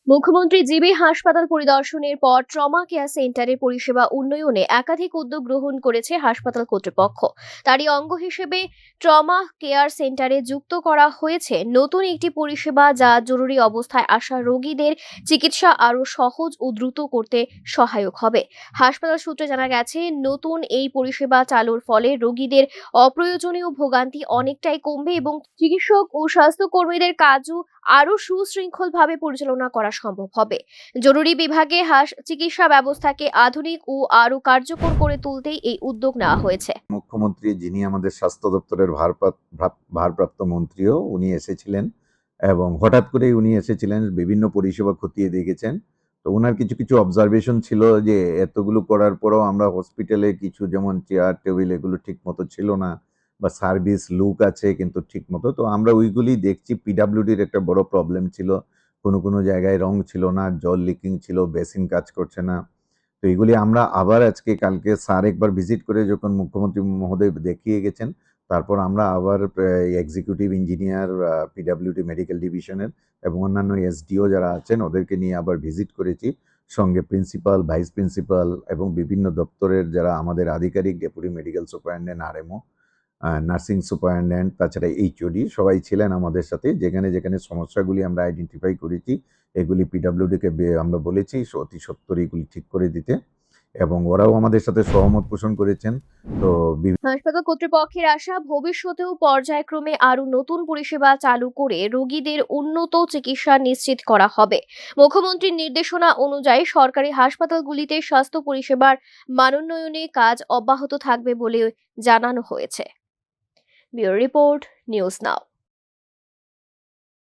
মুখ্যমন্ত্রী জিবি হাসপাতাল পরিদর্শনের পর ট্রমা কেয়ার সেন্টারের পরিষেবা উন্নয়নে একাধিক উদ্যোগ গ্রহণ করেছে হাসপাতাল কর্তৃপক্ষ। তারই অঙ্গ হিসেবে ট্রমা কেয়ার সেন্টারে যুক্ত করা হয়েছে নতুন একটি পরিষেবা, যা জরুরি অবস্থায় আসা রোগীদের চিকিৎসা আরও সহজ ও দ্রুত করতে সহায়ক হবে। হাসপাতাল সূত্রে জানা গেছে, নতুন এই পরিষেবা চালুর ফলে রোগীদের অপ্রয়োজনীয় ভোগান্তি অনেকটাই কমবে এবং চিকিৎসক ও স্বাস্থ্যকর্মীদের কাজও আরও সুশৃঙ্খলভাবে পরিচালনা করা সম্ভব হবে। জরুরি বিভাগে চিকিৎসা ব্যবস্থাকে আধুনিক ও আরও কার্যকর করে তুলতেই এই উদ্যোগ নেওয়া হয়েছে। মুখ্যমন্ত্রী, যিনি আমাদের স্বাস্থ্য দপ্তরের ভারপ্রাপ্ত মন্ত্রীও, উনি এসেছিলেন এবং হঠাৎ করেই উনি এসেছিলেন, বিভিন্ন পরিষেবা খতিয়ে দেখেছেন। তো ওনার কিছু কিছু অবজারভেশন ছিল যে এতগুলো করার পরেও আমরা হসপিটালে কিছু, যেমন চেয়ার টেবিল, এগুলো ঠিক মতো ছিল না, বা সার্ভিস লুক আছে কিন্তু ঠিক মতো। তো আমরা ওইগুলি দেখছি। পিডাব্লিউডির একটা বড় প্রবলেম ছিল, কোনো কোনো জায়গায় রং ছিল না, জল লিকিং ছিল, বেসিন কাজ করছে না। তো এগুলি আমরা আবার কালকে স্যার একবার ভিজিট করে যখন মুখ্যমন্ত্রী মহোদয় দেখিয়ে গেছেন, তারপর আমরা আবার এক্সিকিউটিভ ইঞ্জিনিয়ার, পিডাব্লিউডি মেডিকেল ডিভিশনের এবং অন্যান্য এসডিও যারা আছেন, ওদেরকে নিয়ে আবার ভিজিট করেছি। সঙ্গে প্রিন্সিপাল, ভাইস প্রিন্সিপাল এবং বিভিন্ন দপ্তরের যারা আমাদের আধিকারিক, deputy medical superintendent, RMO, nursing superintendent, তাছাড়া এইচওডি, সবাই ছিলেন আমাদের সাথে। যেখানে যেখানে সমস্যাগুলি আমরা আইডেন্টিফাই করেছি, এগুলি পিডাব্লিউডিকে আমরা বলেছি অতি সত্বর এগুলি ঠিক করে দিতে, এবং ওরাও আমাদের সাথে সহমত পোষণ করেছেন। তো হাসপাতাল কর্তৃপক্ষের আশা, ভবিষ্যতেও পর্যায়ক্রমে আরও নতুন পরিষেবা চালু করে রোগীদের উন্নত চিকিৎসা নিশ্চিত করা হবে। মুখ্যমন্ত্রীর নির্দেশনা অনুযায়ী সরকারি হাসপাতালগুলিতে স্বাস্থ্য পরিষেবার মানোন্নয়নে কাজ অব্যাহত থাকবে বলে জানানো হয়েছে। Bureau report, news now.